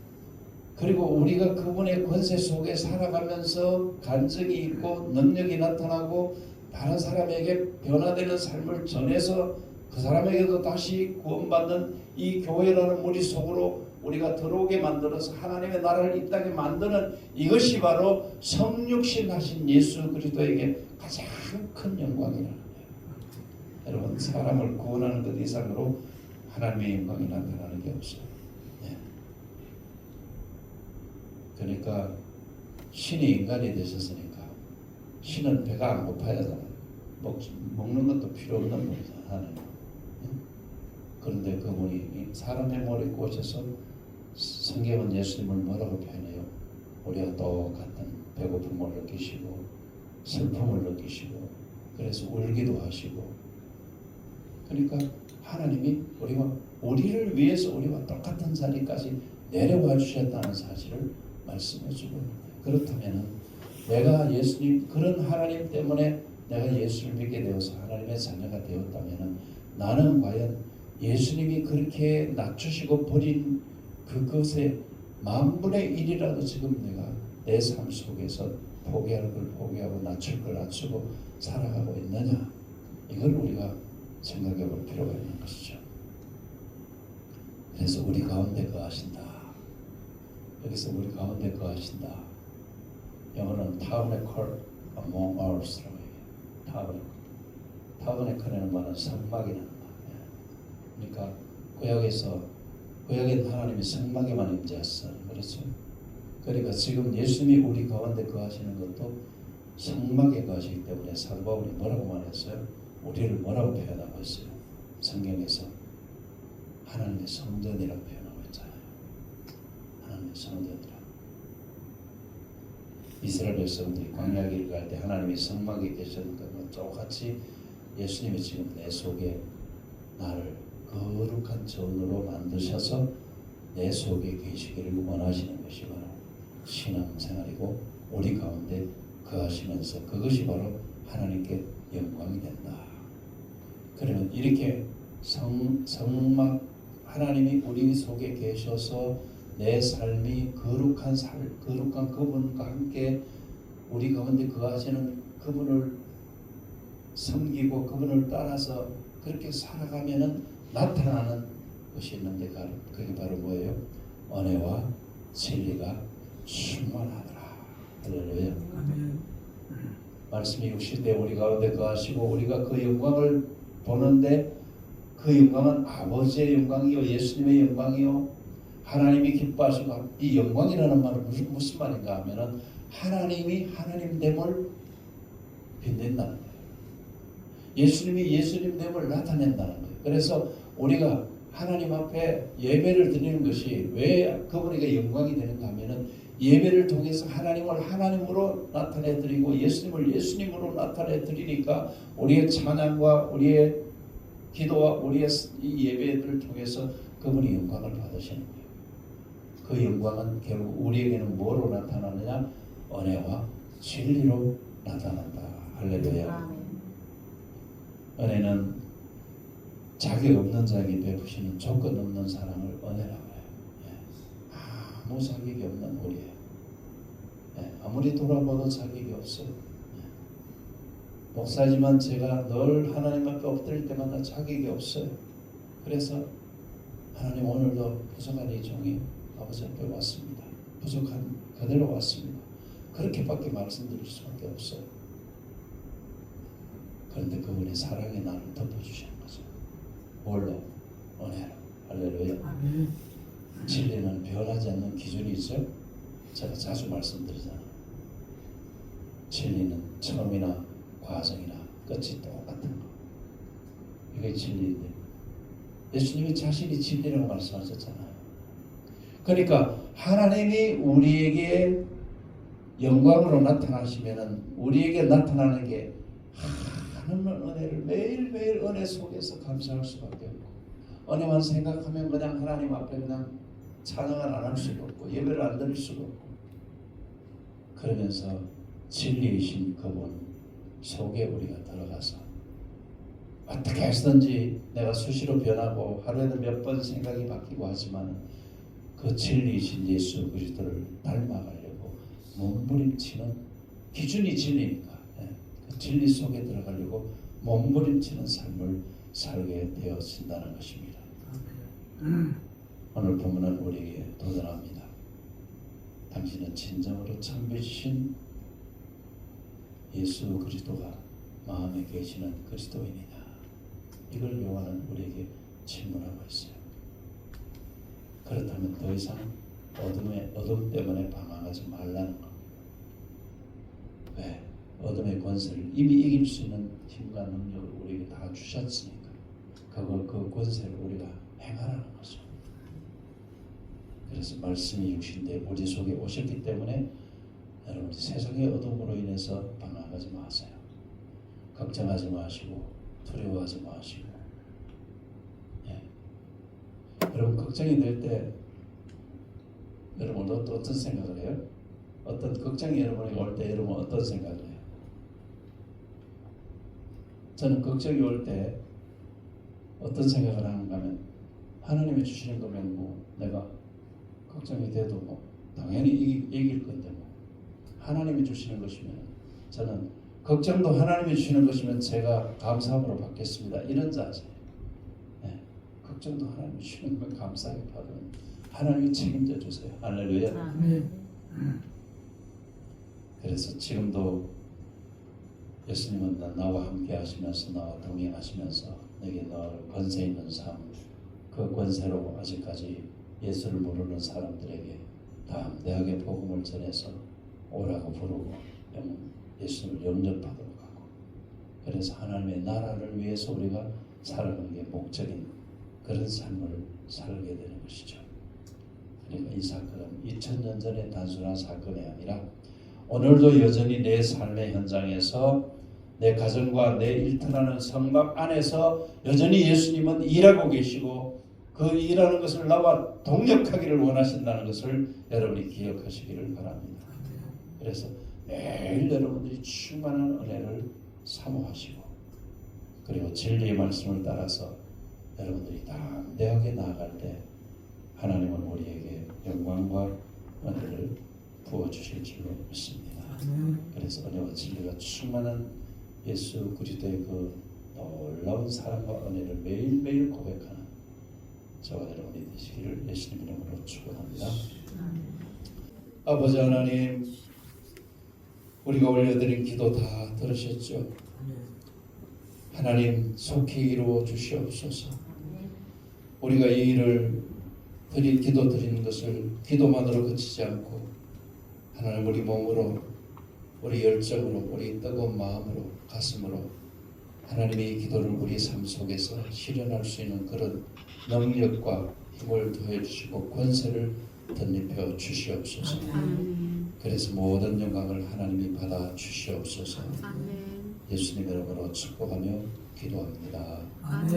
Speaker 1: 그리고 우리가 그분의 권세 속에 살아가면서 간증이 있고 능력이 나타나고 다른 사람에게 변화되는 삶을 전해서 그 사람에게도 다시 구원받는 이 교회라는 무리 속으로 우리가 들어오게 만들어서 하나님의 나라를 이 땅에 만드는 이것이 바로 성육신 하신 예수 그리스도에게 가장 큰 영광이라는 거예요. 여러분 사람을 구원하는 것 이상으로 하나님의 영광이 나타나는 게 없어요. 네. 그러니까 신이 인간이 되셨으니까 신은 배가 안 고파야 하잖아요. 먹는 것도 필요 없는 분이잖아요. 네? 그런데 그분이 사람의 몸을 입고 오셔서 성경은 예수님을 뭐라고 표현해요? 우리가 똑같은 배고픔을 느끼시고 슬픔을 느끼시고 그래서 울기도 하시고 그러니까 하나님이 우리를 위해서 우리와 똑같은 자리까지 내려와 주셨다는 사실을 말씀해 주고 있는 거예요. 그렇다면 내가 예수님 그런 하나님 때문에 내가 예수를 믿게 되어서 하나님의 자녀가 되었다면 나는 과연 예수님이 그렇게 낮추시고 버린 그것의 10,000,000,000,000이라도 지금 내가 내 삶 속에서 포기할 걸 포기하고 낮출 걸 낮추고 살아가고 있느냐 이걸 우리가 생각해 볼 필요가 있는 것이죠. 그래서 우리 가운데 거하신다. 여기서 우리 가운데 거하신다. 영어는 타bernacle among us라고 얘기해요. 타버네클에는 말하는 성막이라는 거예요. 그러니까 구약엔 하나님이 성막에만 임재했어. 그렇죠? 그러니까 지금 예수님이 우리 가운데 거하시는 것도 성막에 거하시기 때문에 사도 바울이 뭐라고 말했어요? 우리를 뭐라고 표현하고 있어요? 성경에서 하나님의 성전이라고 표현하고 있잖아요. 하나님의 성전이라. 이스라엘 백성들이 광야길을 갈 때 하나님이 성막에 계셨던 것과 똑같이 예수님이 지금 내 속에 나를 거룩한 전으로 만드셔서 내 속에 계시기를 원하시는 것이 바로 신앙생활이고 우리 가운데 거하시면서 그것이 바로 하나님께 영광이 된다. 그러면 이렇게 성막 하나님이 우리 속에 계셔서 내 삶이 거룩한 그분과 함께 우리 가운데 거하시는 그분을 섬기고 그분을 따라서 그렇게 살아가면은 나타나는 것이 있는데 그게 바로 뭐예요? 은혜와 진리가 충만하더라. 할렐루야. 말씀이 60대 우리 가운데 거하시고 우리가 그 영광을 보는데 그 영광은 아버지의 영광이요 예수님의 영광이요 하나님이 기뻐하시고 이 영광이라는 말은 무슨 말인가 하면은 하나님이 하나님됨을 빛낸다는 거예요. 예수님이 예수님됨을 나타낸다는 거예요. 그래서 우리가 하나님 앞에 예배를 드리는 것이 왜 그분에게 영광이 되는가 하면은 예배를 통해서 하나님을 하나님으로 나타내 드리고 예수님을 예수님으로 나타내 드리니까 우리의 찬양과 우리의 기도와 우리의 이 예배를 통해서 그분이 영광을 받으시는 거예요. 그 영광은 결국 우리에게는 뭐로 나타나느냐? 은혜와 진리로 나타난다. 할렐루야. 은혜는 자격 없는 자에게 베푸시는 조건 없는 사랑을 은혜라고 해요. 아무 자격이 없는 우리예요. 아무리 돌아봐도 자격이 없어요. 목사지만 제가 늘 하나님 앞에 엎드릴 때마다 자격이 없어요. 그래서 하나님 오늘도 부족한 이 종이 아버지 앞에 왔습니다. 부족한 그대로 왔습니다. 그렇게밖에 말씀드릴 수밖에 없어요. 그런데 그분의 사랑이 나를 덮어주시는 거죠. 뭘로? 은혜로. 할렐루야. 아멘. 진리는 변하지 않는 기준이 있어요. 제가 자주 말씀드리잖아요. 진리는 처음이나 과정이나 끝이 똑같은 거. 이게 진리인데 예수님이 자신이 진리라고 말씀하셨잖아요. 그러니까 하나님이 우리에게 영광으로 나타나시면은 우리에게 나타나는 게 하나님의 은혜를 매일매일 은혜 속에서 감사할 수밖에 없고 은혜만 생각하면 그냥 하나님 앞에 그냥 찬양을 안 할 수가 없고 예배를 안 드릴 수가 없고 그러면서 진리이신 그분 속에 우리가 들어가서 어떻게 해서든지 내가 수시로 변하고 하루에도 몇 번 생각이 바뀌고 하지만 그 진리이신 예수 그리스도를 닮아가려고 몸부림치는 기준이 진리니까 그 진리 속에 들어가려고 몸부림치는 삶을 살게 되어진다는 것입니다. 오늘 본문은 우리에게 도전합니다. 당신은 진정으로 참되신 예수 그리스도가 마음에 계시는 그리스도인이냐? 이걸 요한은 우리에게 질문하고 있어요. 그렇다면 더 이상 어둠 때문에 방황하지 말라는 것. 왜? 어둠의 권세를 이미 이길 수 있는 힘과 능력을 우리에게 다 주셨으니까 그 권세를 우리가 행하라는 거죠. 그래서 말씀이 육신대 우리 속에 오셨기 때문에 여러분 세상의 어둠으로 인해서 방황하지 마세요. 걱정하지 마시고 두려워하지 마시고 여러분 걱정이 될 때 여러분 어떤 생각을 해요? 어떤 걱정이 여러분이 올 때 여러분 어떤 생각을 해요? 저는 걱정이 올 때 어떤 생각을 하는가 하면 하나님이 주시는 거면 뭐 내가 걱정이 돼도 뭐 당연히 이길 건데 뭐 하나님이 주시는 것이면 저는 걱정도 하나님이 주시는 것이면 제가 감사함으로 받겠습니다. 이런 자세예요. 걱정도 하나님이 주시는 건 감사하게 받으면 하나님이 책임져 주세요. 할렐루야. 그래서 지금도 예수님은 나와 함께 하시면서 나와 동행하시면서 내게 늘 권세 있는 삶, 그 권세로 아직까지 예수를 모르는 사람들에게 담대하게 복음을 전해서 오라고 부르고 예수님을 영접하도록 하고, 그래서 하나님의 나라를 위해서 우리가 살아가는 게 목적인 그런 삶을 살게 되는 것이죠. 그러니까 이 사건은 2000년 전의 단순한 사건이 아니라 오늘도 여전히 내 삶의 현장에서 내 가정과 내 일터라는 성막 안에서 여전히 예수님은 일하고 계시고 그 일하는 것을 나와 동력하기를 원하신다는 것을 여러분이 기억하시기를 바랍니다. 그래서 매일 여러분들이 충만한 은혜를 사모하시고, 그리고 진리의 말씀을 따라서 여러분들이 담대하게 나아갈 때 하나님은 우리에게 영광과 은혜를 부어주실 줄로 믿습니다. 그래서 은혜와 진리가 충만한 예수 그리스도의 그 놀라운 사랑과 은혜를 매일매일 고백하는 저와 여러분이 되시기를 예수님 이름으로 축원합니다. 아버지 하나님, 우리가 올려드린 기도 다 들으셨죠? 하나님 속히 이루어 주시옵소서. 우리가 이 일을 기도 드리는 것을 기도만으로 그치지 않고 하나님 우리 몸으로, 우리 열정으로, 우리 뜨거운 마음으로, 가슴으로 하나님의 이 기도를 우리 삶 속에서 실현할 수 있는 그런 능력과 힘을 더해 주시고 권세를 덧입혀 주시옵소서. 그래서 모든 영광을 하나님이 받아 주시옵소서. 예수님 이름으로 축복하며 기도합니다. 아멘.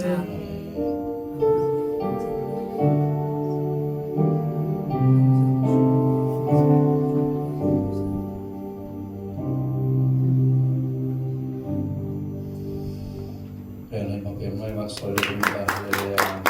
Speaker 1: 하나님 앞에 영광의 박수 올려드립니다. 할렐루야.